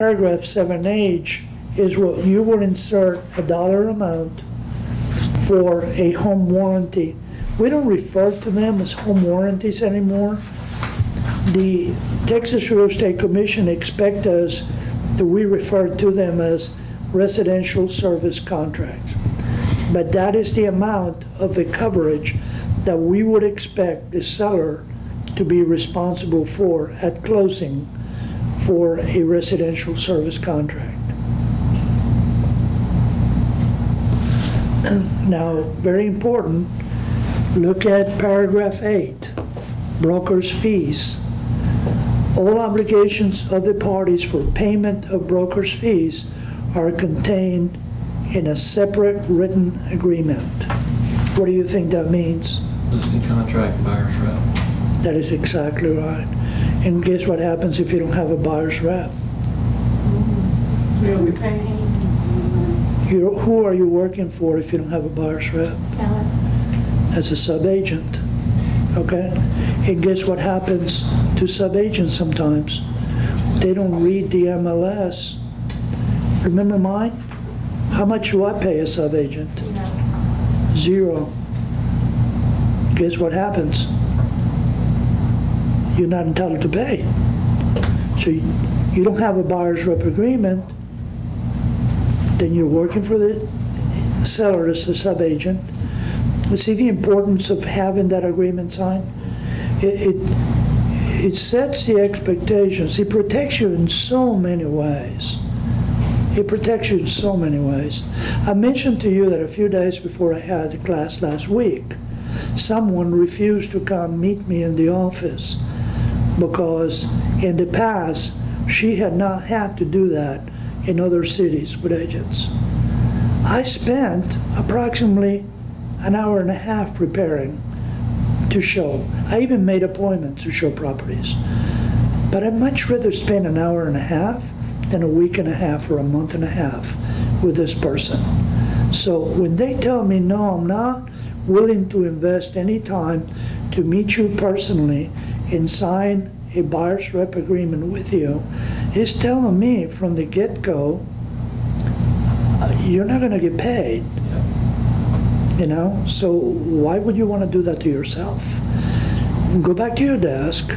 Paragraph 7H is what you would insert a dollar amount for a home warranty. We don't refer to them as home warranties anymore. The Texas Real Estate Commission expects us that we refer to them as residential service contracts. But that is the amount of the coverage that we would expect the seller to be responsible for at closing for a residential service contract. Now, very important, look at paragraph 8, broker's fees. All obligations of the parties for payment of broker's fees are contained in a separate written agreement. What do you think that means? Listing contract, buyer's rep. That is exactly right. And guess what happens if you don't have a buyer's rep? You'll be paying. Who are you working for if you don't have a buyer's rep? Seller. As a sub-agent, okay? And guess what happens to sub-agents sometimes? They don't read the MLS. Remember mine? How much do I pay a sub-agent? Zero. Guess what happens? You're not entitled to pay. So you don't have a buyer's rep agreement, then you're working for the seller as a sub-agent. You see the importance of having that agreement signed? It sets the expectations. It protects you in so many ways. It protects you in so many ways. I mentioned to you that a few days before I had the class last week, someone refused to come meet me in the office because in the past, she had not had to do that in other cities with agents. I spent approximately an hour and a half preparing to show. I even made appointments to show properties. But I'd much rather spend an hour and a half than a week and a half or a month and a half with this person. So when they tell me, no, I'm not willing to invest any time to meet you personally and sign a buyer's rep agreement with you, it's telling me from the get-go, you're not going to get paid. You know, so why would you want to do that to yourself? Go back to your desk,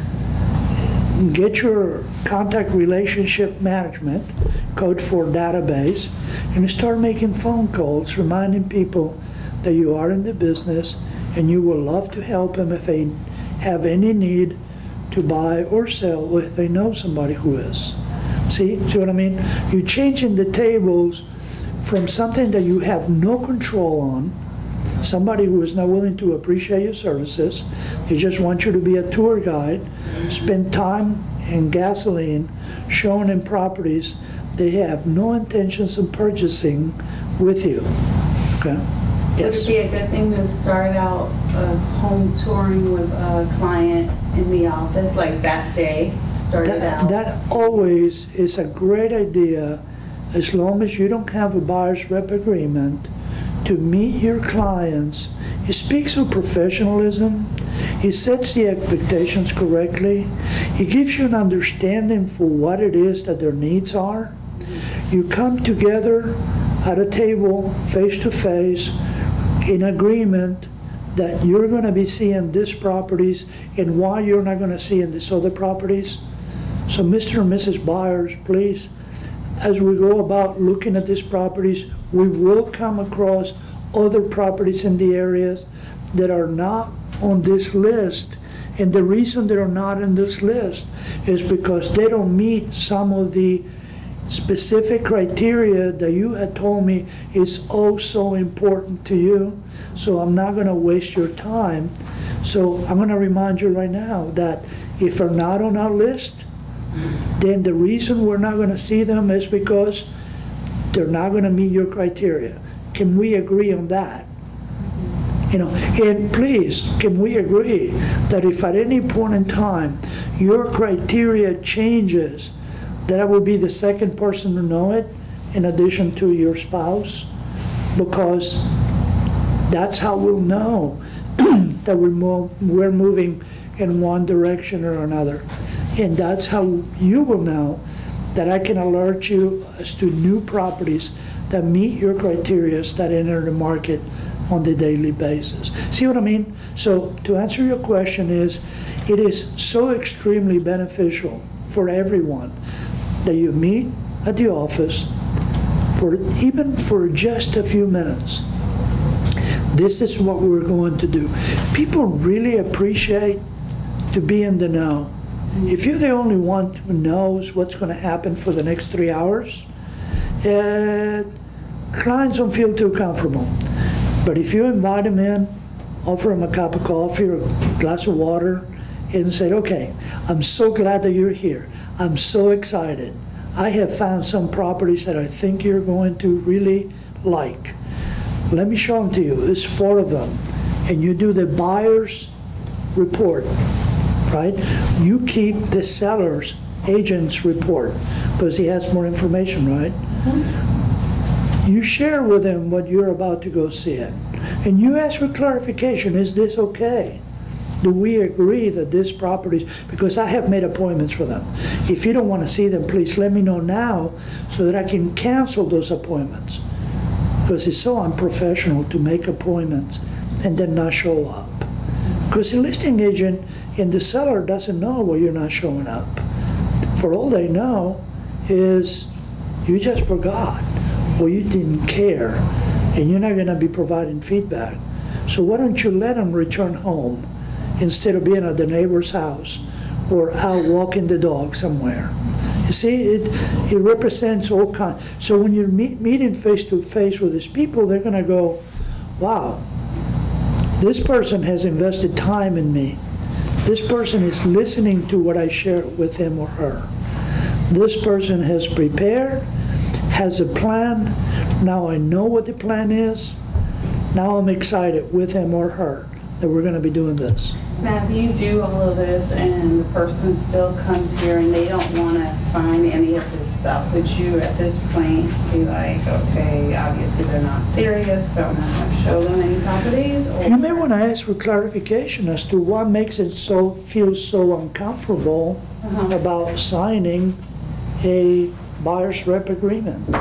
get your contact relationship management, code for database, and start making phone calls, reminding people that you are in the business and you will love to help them if they have any need to buy or sell, or if they know somebody who is. See what I mean? You're changing the tables from something that you have no control on, somebody who is not willing to appreciate your services. They just want you to be a tour guide, spend time and gasoline showing them properties they have no intentions of purchasing with you. Okay? Yes. Would it be a good thing to start out home touring with a client in the office, like that day, start it out? That always is a great idea, as long as you don't have a buyer's rep agreement, to meet your clients. It speaks of professionalism. It sets the expectations correctly. It gives you an understanding for what it is that their needs are. You come together at a table, face to face, in agreement that you're going to be seeing these properties and why you're not going to see in these other properties. So Mr. and Mrs. Buyers, please, as we go about looking at these properties, we will come across other properties in the areas that are not on this list. And the reason they're not in this list is because they don't meet some of the specific criteria that you had told me is oh so important to you. So I'm not going to waste your time. So I'm going to remind you right now that if they're not on our list, then the reason we're not going to see them is because they're not going to meet your criteria. Can we agree on that? You know, and please, can we agree that if at any point in time your criteria changes, that I will be the second person to know it, in addition to your spouse? Because that's how we'll know that we're moving in one direction or another. And that's how you will know that I can alert you as to new properties that meet your criteria that enter the market on the daily basis. See what I mean? So to answer your question is, it is so extremely beneficial for everyone that you meet at the office even for just a few minutes. This is what we're going to do. People really appreciate to be in the know. If you're the only one who knows what's going to happen for the next 3 hours, clients don't feel too comfortable. But if you invite them in, offer them a cup of coffee or a glass of water, and say, okay, I'm so glad that you're here. I'm so excited. I have found some properties that I think you're going to really like. Let me show them to you. There's 4 of them. And you do the buyer's report, right? You keep the seller's agent's report because he has more information, right? Mm-hmm. You share with him what you're about to go see it. And you ask for clarification. Is this okay? Do we agree that this property, because I have made appointments for them. If you don't want to see them, please let me know now so that I can cancel those appointments. Because it's so unprofessional to make appointments and then not show up. Because the listing agent and the seller doesn't know why you're not showing up. For all they know is you just forgot or you didn't care and you're not going to be providing feedback. So why don't you let them return home instead of being at the neighbor's house or out walking the dog somewhere. You see, it represents all kinds. So when you're meeting face to face with these people, they're going to go, wow, this person has invested time in me. This person is listening to what I share with him or her. This person has prepared, has a plan. Now I know what the plan is. Now I'm excited with him or her that we're going to be doing this. Now, if you do all of this and the person still comes here and they don't want to sign any of this stuff, would you at this point be like, okay, obviously they're not serious, so I'm not going to show them any properties? Or? You may want to ask for clarification as to what makes it feel so uncomfortable about signing a buyer's rep agreement.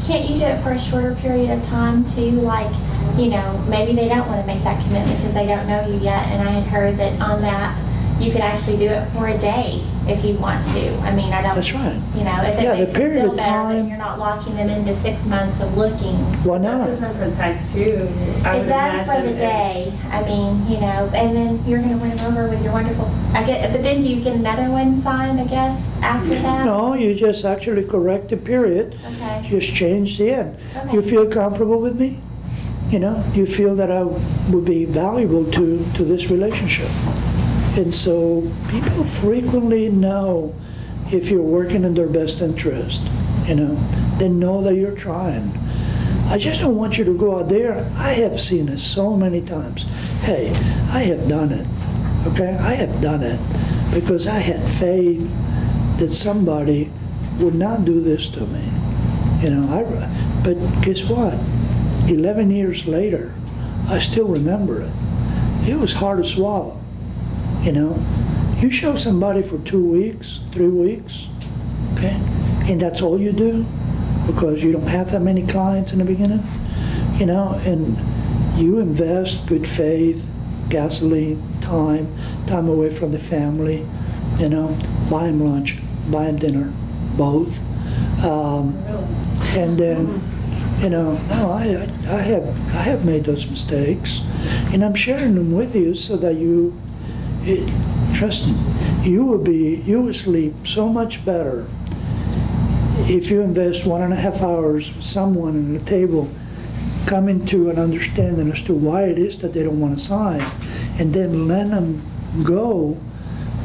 Can't you do it for a shorter period of time too? Like, you know, maybe they don't want to make that commitment because they don't know you yet. And I had heard that on that, you could actually do it for a day if you want to. I mean, I don't. That's right. You know, if it yeah, makes the period them feel of better, time, then you're not locking them into 6 months of looking. Why not? That doesn't protect you. It does for the day. I mean, you know, and then you're going to win them over with your wonderful. But then do you get another one signed? I guess after that. No, you just actually correct the period. Okay. Just change the end. Okay. You feel comfortable with me? You know, you feel that I would be valuable to this relationship. And so people frequently know if you're working in their best interest. You know, they know that you're trying. I just don't want you to go out there. I have seen it so many times. Hey, I have done it. Okay, I have done it because I had faith that somebody would not do this to me. You know, but guess what? 11 years later, I still remember it. It was hard to swallow. You know, you show somebody for 2 weeks, 3 weeks, okay, and that's all you do because you don't have that many clients in the beginning, you know, and you invest good faith, gasoline, time away from the family, you know, buy them lunch, buy them dinner, both, and then, you know, no, I have made those mistakes, and I'm sharing them with you so that trust me, you will sleep so much better if you invest 1.5 hours with someone at a table, coming to an understanding as to why it is that they don't want to sign, and then let them go,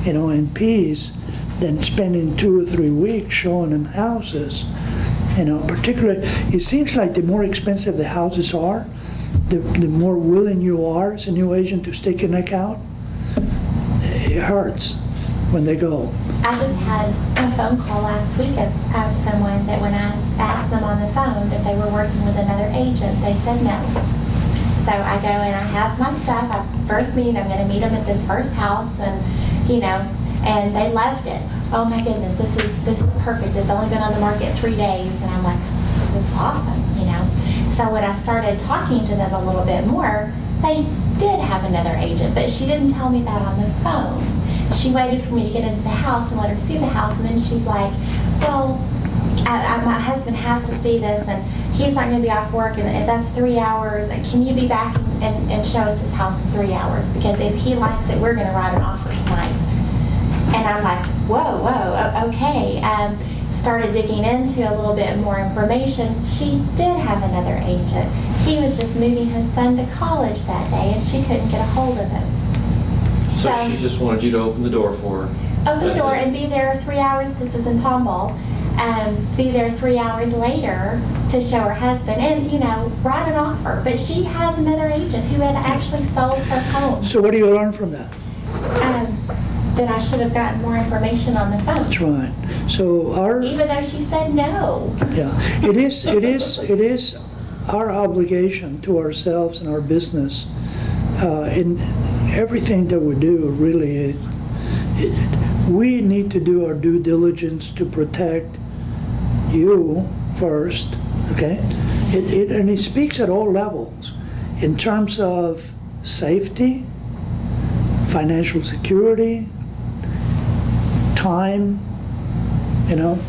you know, in peace, than spending 2 or 3 weeks showing them houses. You know, particularly, it seems like the more expensive the houses are, the more willing you are as a new agent to stick your neck out. It hurts when they go. I just had a phone call last week of someone that when I asked them on the phone if they were working with another agent, they said no. So I go and I have my stuff. I'm going to meet them at this first house, and you know, and they loved it. oh my goodness, this is perfect. It's only been on the market 3 days. And I'm like, this is awesome, you know. So when I started talking to them a little bit more, they did have another agent, but she didn't tell me that on the phone. She waited for me to get into the house and let her see the house, and then she's like, well, my husband has to see this, and he's not going to be off work, and that's 3 hours, and can you be back and show us this house in 3 hours? Because if he likes it, we're going to write an offer tonight. And I'm like, whoa, okay. Started digging into a little bit more information. She did have another agent. He was just moving his son to college that day, and she couldn't get a hold of him. So she just wanted you to open the door for her. Open the door and be there 3 hours. This is in Tomball. Be there 3 hours later to show her husband and, you know, write an offer. But she has another agent who had actually sold her home. So what do you learn from that? Then I should have gotten more information on the phone. That's right. So even though she said no. Yeah, it is our obligation to ourselves and our business in everything that we do. Really, we need to do our due diligence to protect you first. Okay, and it speaks at all levels in terms of safety, financial security, time. You know,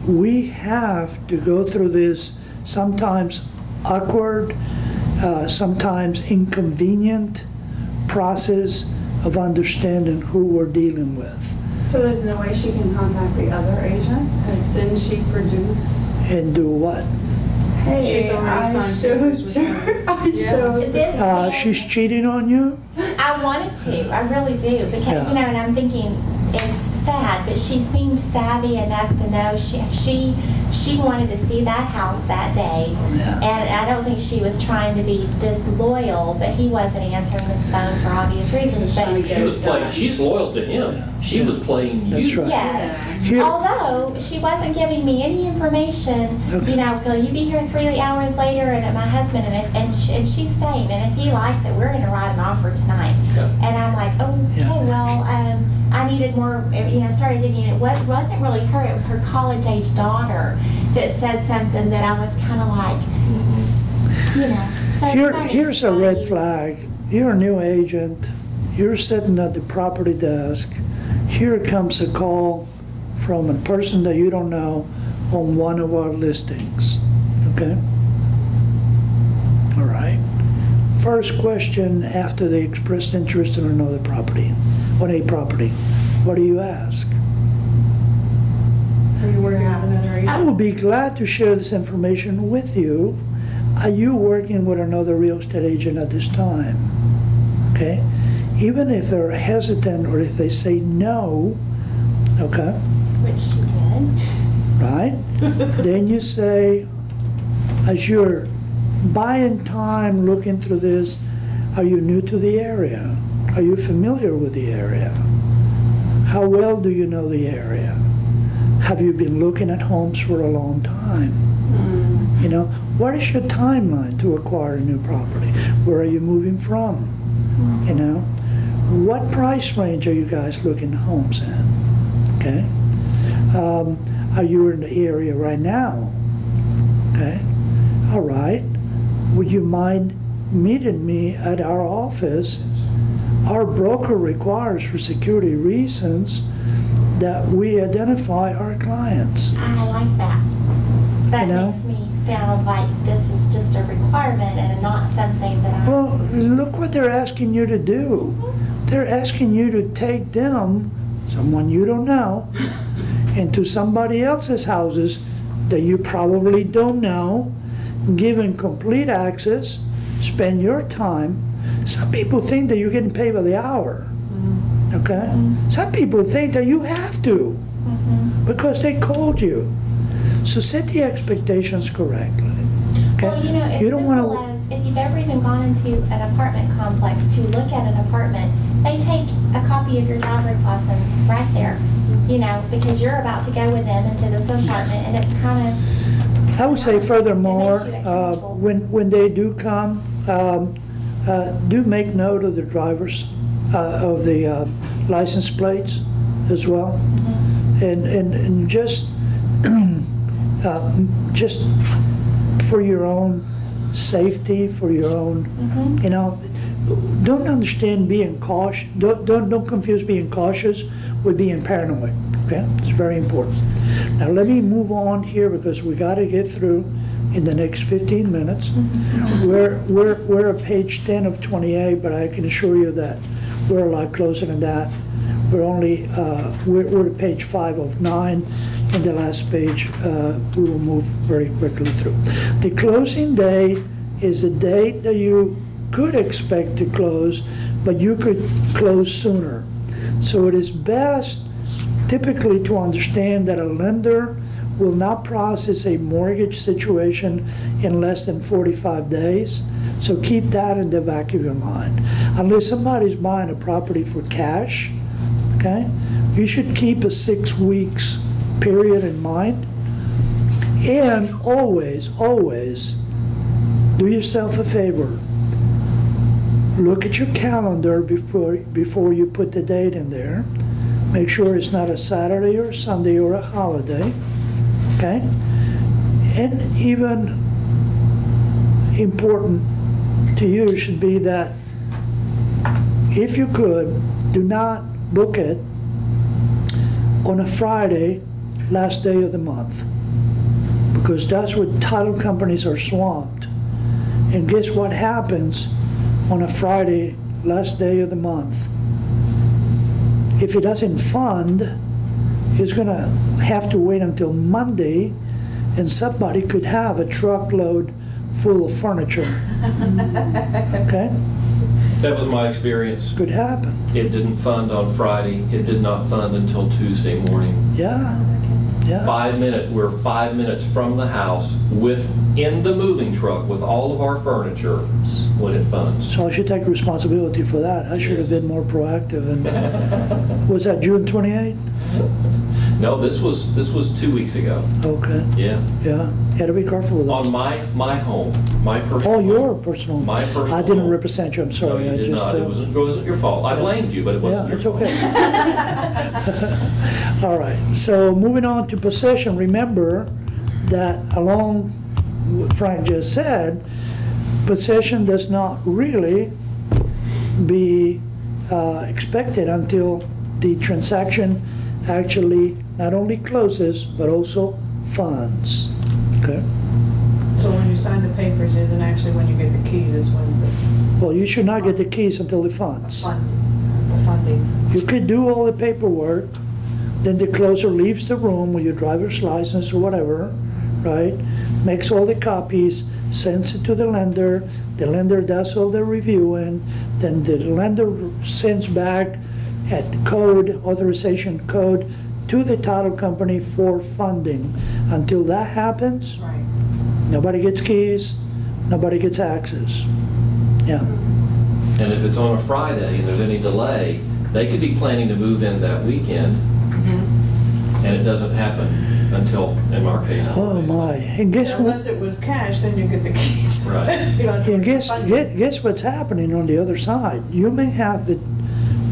we have to go through this sometimes awkward, sometimes inconvenient process of understanding who we're dealing with. So there's no way she can contact the other agent? Because didn't she produce? And do what? Hey, she's already signed. I showed this. She's cheating on you? I wanted to. I really do. Because, Yeah. you know, and I'm thinking, it's sad, but she seemed savvy enough to know she wanted to see that house that day. Yeah. And I don't think she was trying to be disloyal, but he wasn't answering his phone for obvious reasons. But She was playing, she's loyal to him. She was playing That's you. right. yes. Here- Although she wasn't giving me any information, Okay. you know, will you be here 3 hours later? And my husband, and she's saying, and if he likes it, we're going to write an offer tonight. Yeah. And I'm like, okay, Yeah. well, I needed more, you know, started digging. It wasn't really her, it was her college-age daughter that said something that I was kind of like, you know. So Here's a red flag. You're a new agent. You're sitting at the property desk. Here comes a call from a person that you don't know on one of our listings. Okay? All right. First question after they expressed interest in another property, on a property, what do you ask? Because you were have another agent. I will be glad to share this information with you. Are you working with another real estate agent at this time? Okay? Even if they're hesitant or if they say no, okay, Which she did. right? Then you say, as you're buying time looking through this, are you new to the area? Are you familiar with the area? How well do you know the area? Have you been looking at homes for a long time? You know, what is your timeline to acquire a new property? Where are you moving from? You know, what price range are you guys looking at homes in? Okay. Are you in the area right now? Okay. All right. Would you mind meeting me at our office? Our broker requires, for security reasons, that we identify our clients. I like that. That You know? makes me sound like this is just a requirement and not something that I... Well, look what they're asking you to do. They're asking you to take them, someone you don't know, into somebody else's houses that you probably don't know, give them complete access, spend your time. Some people think that you're getting paid by the hour. Okay? Some people think that you have to because they called you. So set the expectations correctly. Okay? Well, you know, as you don't simple want as if you've ever even gone into an apartment complex to look at an apartment, they take a copy of your driver's license right there, you know, because you're about to go with them into this apartment, and it's kind of... I would say furthermore, It makes you accountable. when they do come, do make note of the drivers, of the license plates, as well. And just just for your own safety, for your own, you know, don't understand being cautious. Don't confuse being cautious with being paranoid. Okay, it's very important. Now let me move on here because we got to get through in the next 15 minutes. We're at page 10 of 28, but I can assure you that we're a lot closer than that. We're only we're at page 5 of 9. In the last page, we will move very quickly through. The closing date is a date that you could expect to close, but you could close sooner. So it is best typically to understand that a lender will not process a mortgage situation in less than 45 days. So keep that in the back of your mind. Unless somebody's buying a property for cash, okay, you should keep a 6 weeks period in mind. And always, always do yourself a favor. Look at your calendar before you put the date in there. Make sure it's not a Saturday or Sunday or a holiday, okay? And even important to you should be that if you could, do not book it on a Friday, last day of the month, because that's when title companies are swamped. And guess what happens on a Friday, last day of the month? If he doesn't fund, he's going to have to wait until Monday, and somebody could have a truckload full of furniture. Okay? That was my experience. Could happen. It didn't fund on Friday. It did not fund until Tuesday morning. Yeah. Yeah. 5 minutes. We're 5 minutes from the house in the moving truck with all of our furniture when it funds. So I should take responsibility for that. I should have been more proactive. And was that June 28th? No, this was 2 weeks ago. Okay. Yeah. Yeah. You had to be careful with those. On my home, my personal. Oh, your personal. My personal. I didn't home. represent you. I'm sorry. No, you did not. It wasn't your fault. I blamed you, but it wasn't your fault. Yeah, it's okay. All right. So moving on to possession. Remember that along what Frank just said, possession does not really be expected until the transaction actually not only closes but also funds. Okay. So when you sign the papers isn't actually when you get the key, this when Well, you should not get the keys until the funds. the funding. You could do all the paperwork, then the closer leaves the room with your driver's license or whatever, right? Makes all the copies, sends it to the lender does all the reviewing, then the lender sends back at code, authorization code, to the title company for funding. Until that happens, Right. nobody gets keys, nobody gets access. Yeah. And if it's on a Friday and there's any delay, they could be planning to move in that weekend, and it doesn't happen until, in our case. Oh my! And guess what? Unless it was cash, then you get the keys. Right. You don't have to And funding. guess what's happening on the other side? You may have the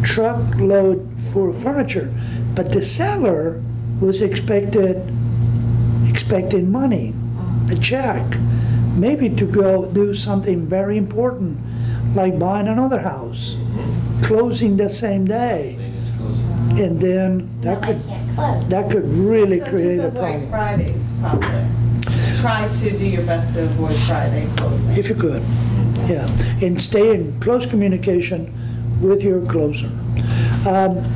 truckload for furniture, but the seller was expecting money, a check, maybe to go do something very important, like buying another house, closing the same day, and then No, they can't close. that could really So create a just avoid problem. Fridays, probably. Try to do your best to avoid Friday closing. If you could, yeah, and stay in close communication with your closer.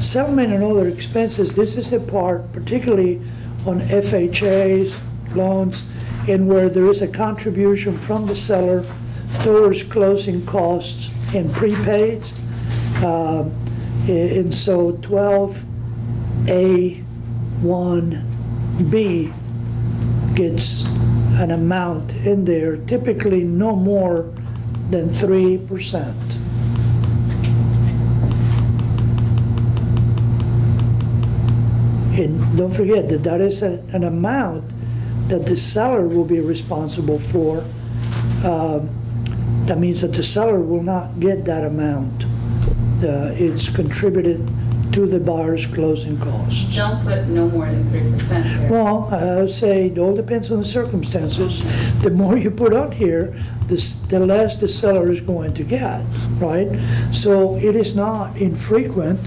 Settlement and other expenses, this is the part, particularly on FHAs, loans, and where there is a contribution from the seller towards closing costs and prepaids. And so 12A1B gets an amount in there, typically no more than 3%. And don't forget that that is an amount that the seller will be responsible for. That means that the seller will not get that amount. It's contributed to to the buyer's closing costs. Don't put no more than 3% there. Well, I would say it all depends on the circumstances. The more you put on here, the less the seller is going to get, right? So it is not infrequent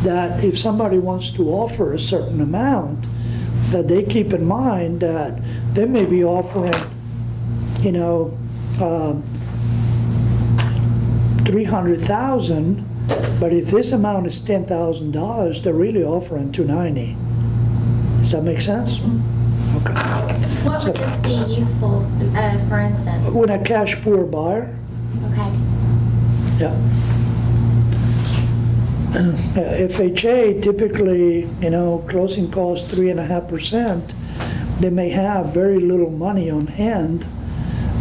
that if somebody wants to offer a certain amount, that they keep in mind that they may be offering, 300,000, but if this amount is $10,000, they're really offering $290,000. Does that make sense? Okay. What would this be useful, for instance? When a cash poor buyer, Okay. yeah. FHA typically, closing costs 3.5%. They may have very little money on hand.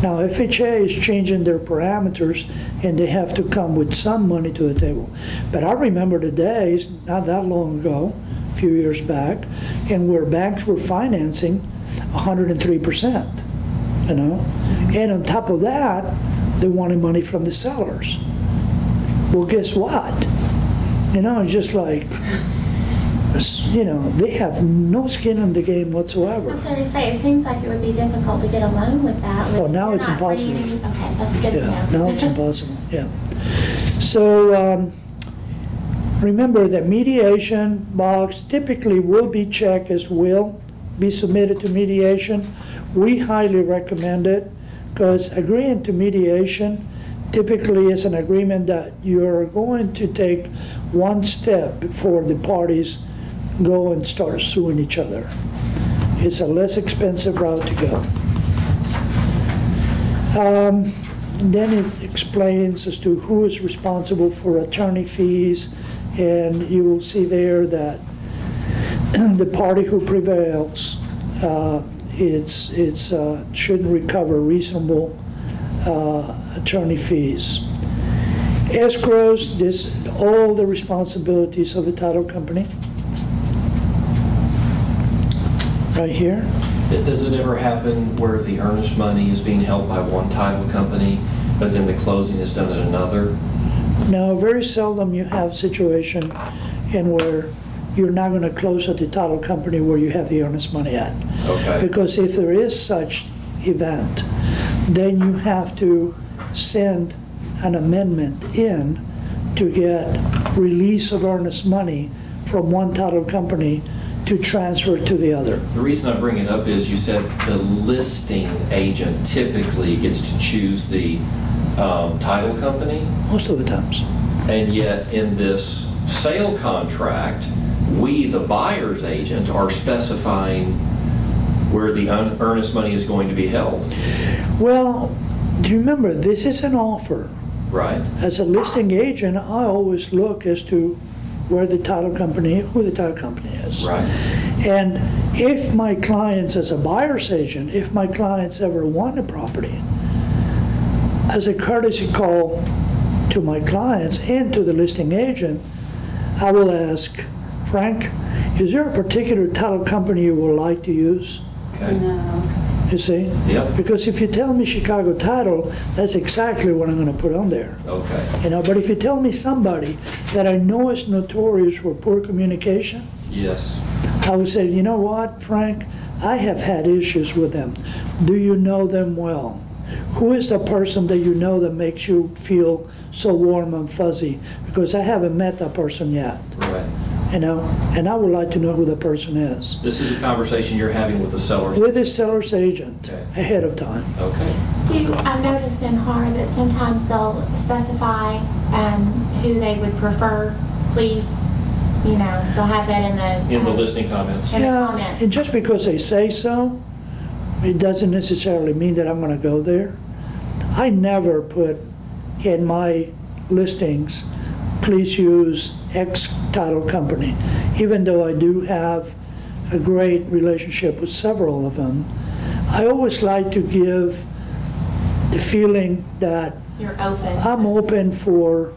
Now, FHA is changing their parameters, and they have to come with some money to the table. But I remember the days, not that long ago, a few years back, and where banks were financing 103%, And on top of that, they wanted money from the sellers. Well, guess what? It's just like, they have no skin in the game whatsoever. I was going to say, it seems like it would be difficult to get a loan with that. Well, now You're it's not impossible. Okay, that's good to Yeah, know. now it's impossible, yeah. So remember that mediation box typically will be checked as will be submitted to mediation. We highly recommend it because agreeing to mediation typically is an agreement that you're going to take one step before the parties go and start suing each other. It's a less expensive route to go. Then it explains as to who is responsible for attorney fees, and you will see there that the party who prevails should recover reasonable attorney fees. Escrows, all the responsibilities of the title company. Right here. Does it ever happen where the earnest money is being held by one title company, but then the closing is done at another? No, very seldom you have a situation in where you're not going to close at the title company where you have the earnest money at. Okay. Because if there is such event, then you have to send an amendment in to get release of earnest money from one title company to transfer to the other. The reason I bring it up is you said the listing agent typically gets to choose the title company, Most of the times. and yet in this sale contract, we, the buyer's agent, are specifying where the earnest money is going to be held. Well, do you remember, this is an offer. Right. As a listing agent, I always look as to who the title company is. Right. And if my clients, as a buyer's agent, if my clients ever want a property, as a courtesy call to my clients and to the listing agent, I will ask, Frank, is there a particular title company you would like to use? Okay. No. You see? Yep. Because if you tell me Chicago Title, that's exactly what I'm going to put on there. Okay. But if you tell me somebody that I know is notorious for poor communication, Yes. I would say, you know what, Frank, I have had issues with them. Do you know them well? Who is the person that you know that makes you feel so warm and fuzzy? Because I haven't met that person yet, Right. and I would like to know who the person is. This is a conversation you're having with the sellers. With the seller's agent Okay. ahead of time. Okay. I've noticed in HAR that sometimes they'll specify who they would prefer. Please, they'll have that In the listing comments. in the Yeah, comments. and just because they say so, it doesn't necessarily mean that I'm going to go there. I never put in my listings, please use X title company, even though I do have a great relationship with several of them. I always like to give the feeling that You're open. I'm open for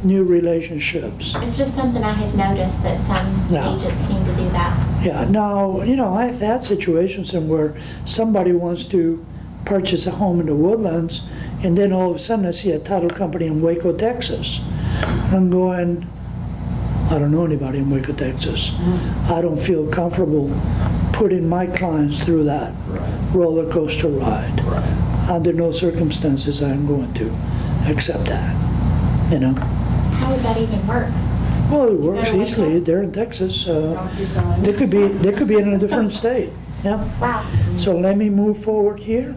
new relationships. It's just something I had noticed that some Yeah. agents seem to do that. Yeah, now, I've had situations in where somebody wants to purchase a home in the Woodlands, and then all of a sudden I see a title company in Waco, Texas. I'm going, I don't know anybody in Waco, Texas. I don't feel comfortable putting my clients through that roller coaster ride. Under no circumstances I'm going to accept that, you know. How would that even work? Well, it works easily. They're in Texas. They could be in a different state. Yeah. Wow. So let me move forward here.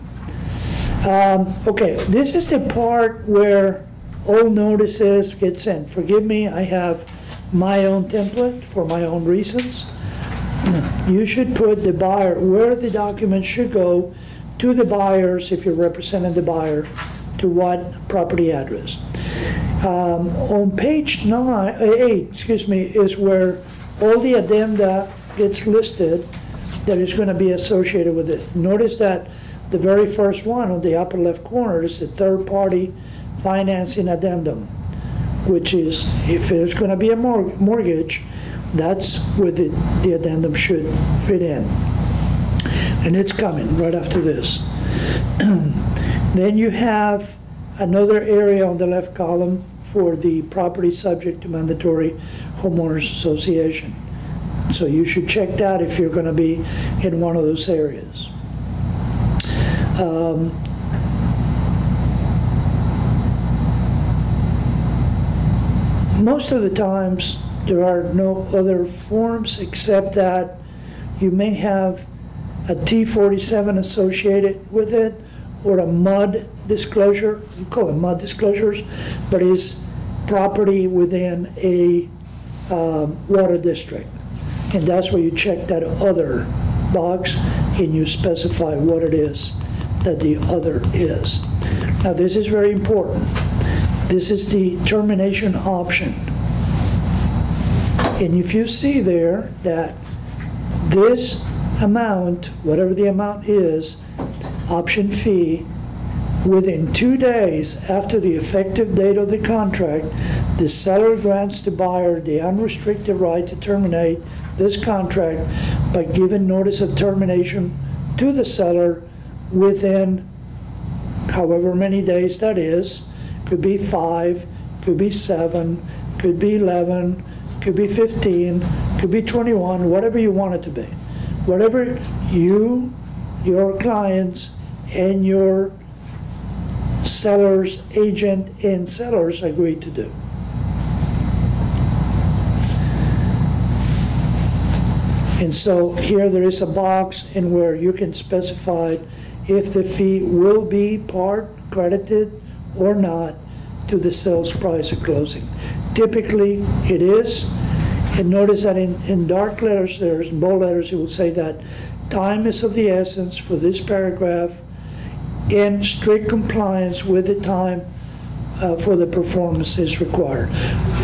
Okay, this is the part where all notices get sent. Forgive me, I have my own template for my own reasons. You should put the buyer, where the document should go to the buyers, if you're representing the buyer, to what property address. On page 8, is where all the addenda gets listed that is going to be associated with it. Notice that the very first one on the upper left corner is the third-party financing addendum, which is, if there's going to be a mortgage, that's where the addendum should fit in. And it's coming right after this. Then you have another area on the left column for the property subject to mandatory homeowners association. So you should check that if you're going to be in one of those areas. Most of the times there are no other forms except that you may have a T47 associated with it, or a MUD disclosure. You call them MUD disclosures, but it's property within a water district. And that's where you check that other box and you specify what it is that the other is. Now this is very important. This is the termination option. And if you see there that this amount, whatever the amount is, option fee, within 2 days after the effective date of the contract, the seller grants the buyer the unrestricted right to terminate this contract by giving notice of termination to the seller within however many days that is. Could be 5, could be 7, could be 11, could be 15, could be 21, whatever you want it to be. Whatever you, your clients, and your seller's agent and sellers agree to do. And so here there is a box in where you can specify if the fee will be part credited or not to the sales price at closing. Typically it is. And notice that in dark letters, there's in bold letters, it will say that time is of the essence for this paragraph in strict compliance with the time for the performance is required.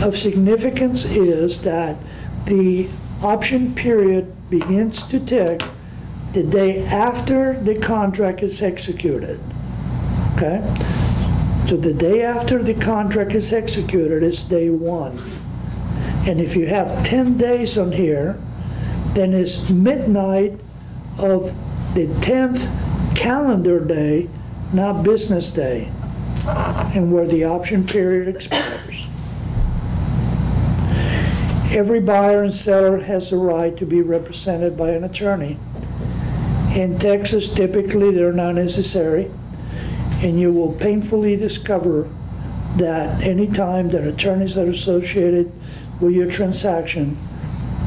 Of significance is that the option period begins to tick the day after the contract is executed, okay? So the day after the contract is executed is day 1. And if you have 10 days on here, then it's midnight of the 10th calendar day, not business day, and where the option period expires. Every buyer and seller has the right to be represented by an attorney. In Texas, typically they're not necessary, and you will painfully discover that any time that attorneys are associated with your transaction,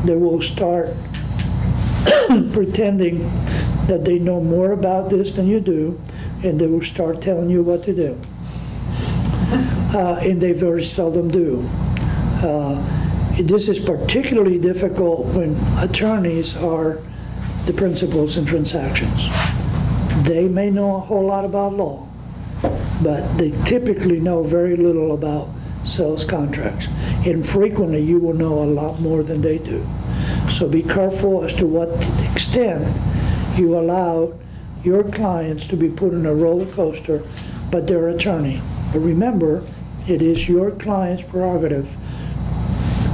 they will start pretending that they know more about this than you do, and they will start telling you what to do. And they very seldom do. This is particularly difficult when attorneys are the principals in transactions. They may know a whole lot about law, but they typically know very little about sales contracts. And frequently you will know a lot more than they do. So be careful as to what extent you allow your clients to be put in a roller coaster, but their attorney. But remember, it is your client's prerogative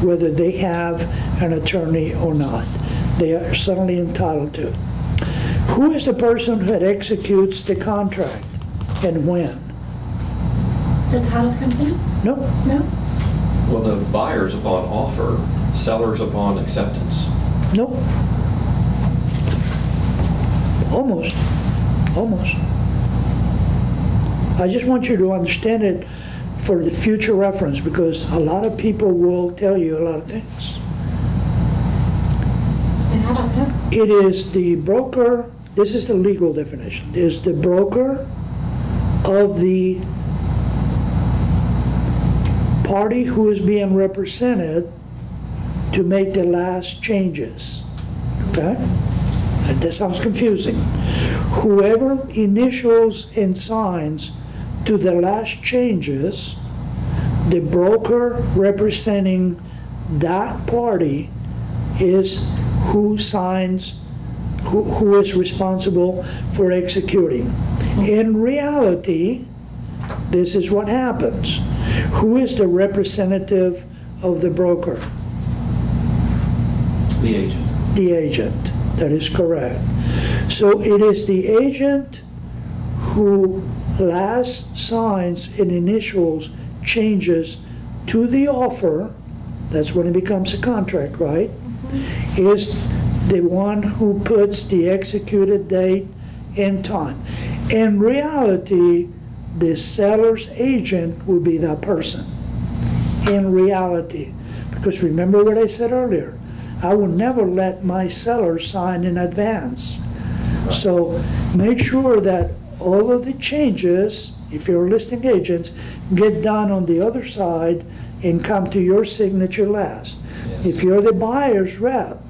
whether they have an attorney or not. They are certainly entitled to it. Who is the person that executes the contract and when? The title company? No. No. Well, the buyer's upon offer, seller's upon acceptance. Nope. Almost. Almost. I just want you to understand it for the future reference, because a lot of people will tell you a lot of things. And I don't know. It is the broker, this is the legal definition, is the broker of the party who is being represented to make the last changes. Okay? That sounds confusing. Whoever initials and signs to the last changes, the broker representing that party is who signs, who is responsible for executing. In reality, this is what happens. Who is the representative of the broker? The agent. The agent. That is correct. So it is the agent who last signs and initials changes to the offer. That's when it becomes a contract, right? Is the one who puts the executed date and time. In reality, the seller's agent will be that person. In reality. Because remember what I said earlier, I will never let my seller sign in advance. So make sure that all of the changes, if you're listing agents, get done on the other side and come to your signature last. Yes. If you're the buyer's rep,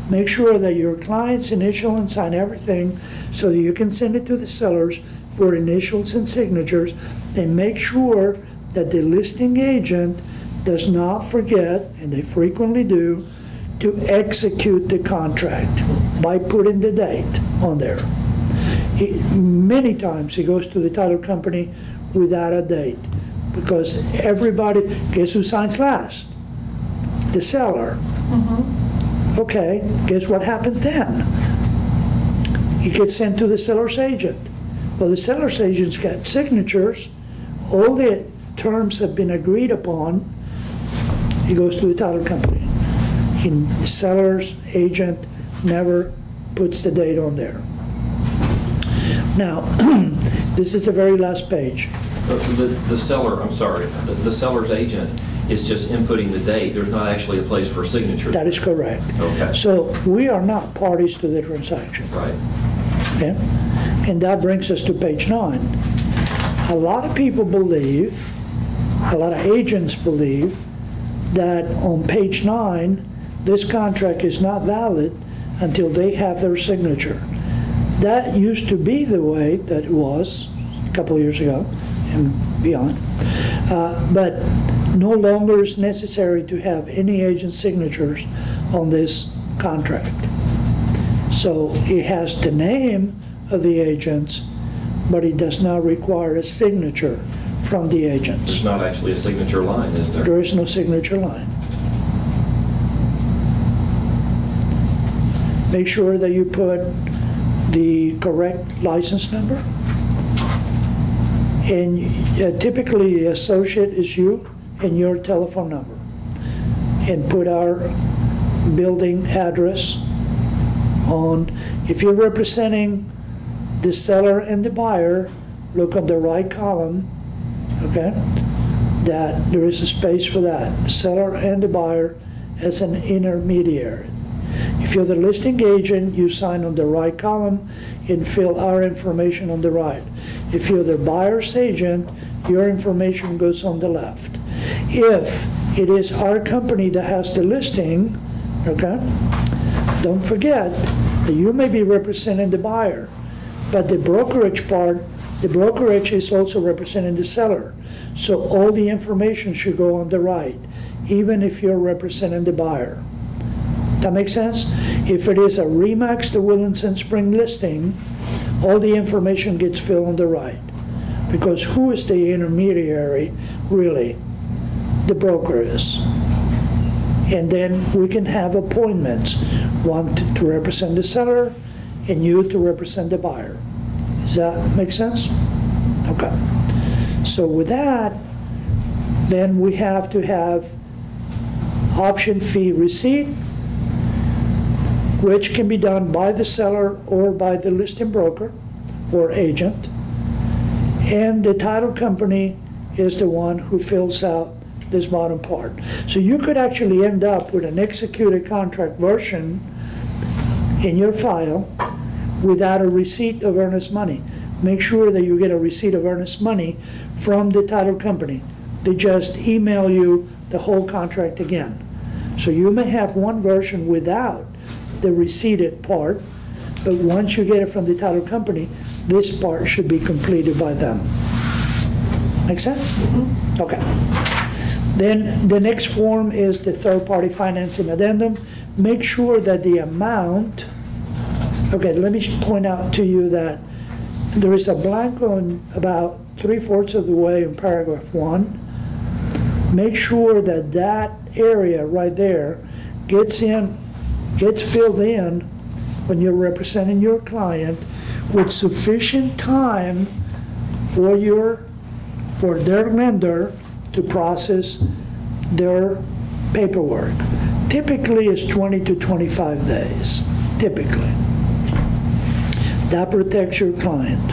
make sure that your clients initial and sign everything so that you can send it to the sellers for initials and signatures, and make sure that the listing agent does not forget, and they frequently do, to execute the contract by putting the date on there. Many times he goes to the title company without a date, because everybody, guess who signs last? The seller. Okay, guess what happens then? He gets sent to the seller's agent. Well, the seller's agent's got signatures, all the terms have been agreed upon, he goes to the title company. The seller's agent never puts the date on there. Now, this is the very last page. The seller, I'm sorry, the seller's agent is just inputting the date. There's not actually a place for signature. That is correct. Okay. So we are not parties to the transaction. Right. Okay? And that brings us to page 9. A lot of people believe, a lot of agents believe, that on page 9, this contract is not valid until they have their signature. That used to be the way that it was a couple of years ago and beyond. But no longer is necessary to have any agent signatures on this contract. So it has the name of the agents, but it does not require a signature from the agents. There's not actually a signature line, is there? There is no signature line. Make sure that you put the correct license number. And typically the associate is you and your telephone number. And put our building address on. If you're representing the seller and the buyer, look on the right column, okay, that there is a space for that. The seller and the buyer as an intermediary. If you're the listing agent, you sign on the right column and fill our information on the right. If you're the buyer's agent, your information goes on the left. If it is our company that has the listing, okay, don't forget that you may be representing the buyer, but the brokerage part, the brokerage is also representing the seller. So all the information should go on the right, even if you're representing the buyer. That makes sense? If it is a Remax to Willinson Spring listing, all the information gets filled on the right. Because who is the intermediary, really? The broker is. And then we can have appointments, one to represent the seller and you to represent the buyer. Does that make sense? Okay. So with that, then we have to have option fee receipt, which can be done by the seller or by the listing broker or agent. And the title company is the one who fills out this bottom part. So you could actually end up with an executed contract version in your file without a receipt of earnest money. Make sure that you get a receipt of earnest money from the title company. They just email you the whole contract again. So you may have one version without the receipted part, but once you get it from the title company, this part should be completed by them. Make sense? Mm-hmm. Okay. Then the next form is the third-party financing addendum. Make sure that the amount, okay, let me point out to you that there is a blank on about 3/4 of the way in paragraph 1. Make sure that that area right there gets filled in when you're representing your client with sufficient time for their lender to process their paperwork. Typically it's 20 to 25 days, typically. That protects your client.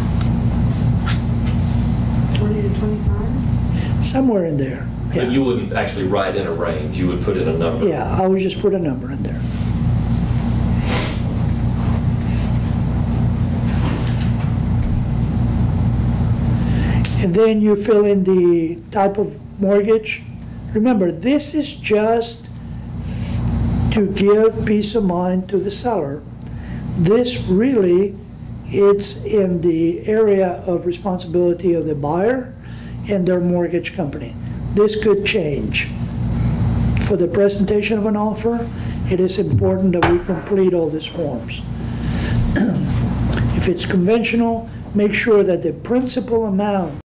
20 to 25? Somewhere in there. Yeah. But you wouldn't actually write in a range, you would put in a number. Yeah, I would just put a number in there. And then you fill in the type of mortgage. Remember, this is just to give peace of mind to the seller. This really, it's in the area of responsibility of the buyer and their mortgage company. This could change. For the presentation of an offer, it is important that we complete all these forms. If it's conventional, make sure that the principal amount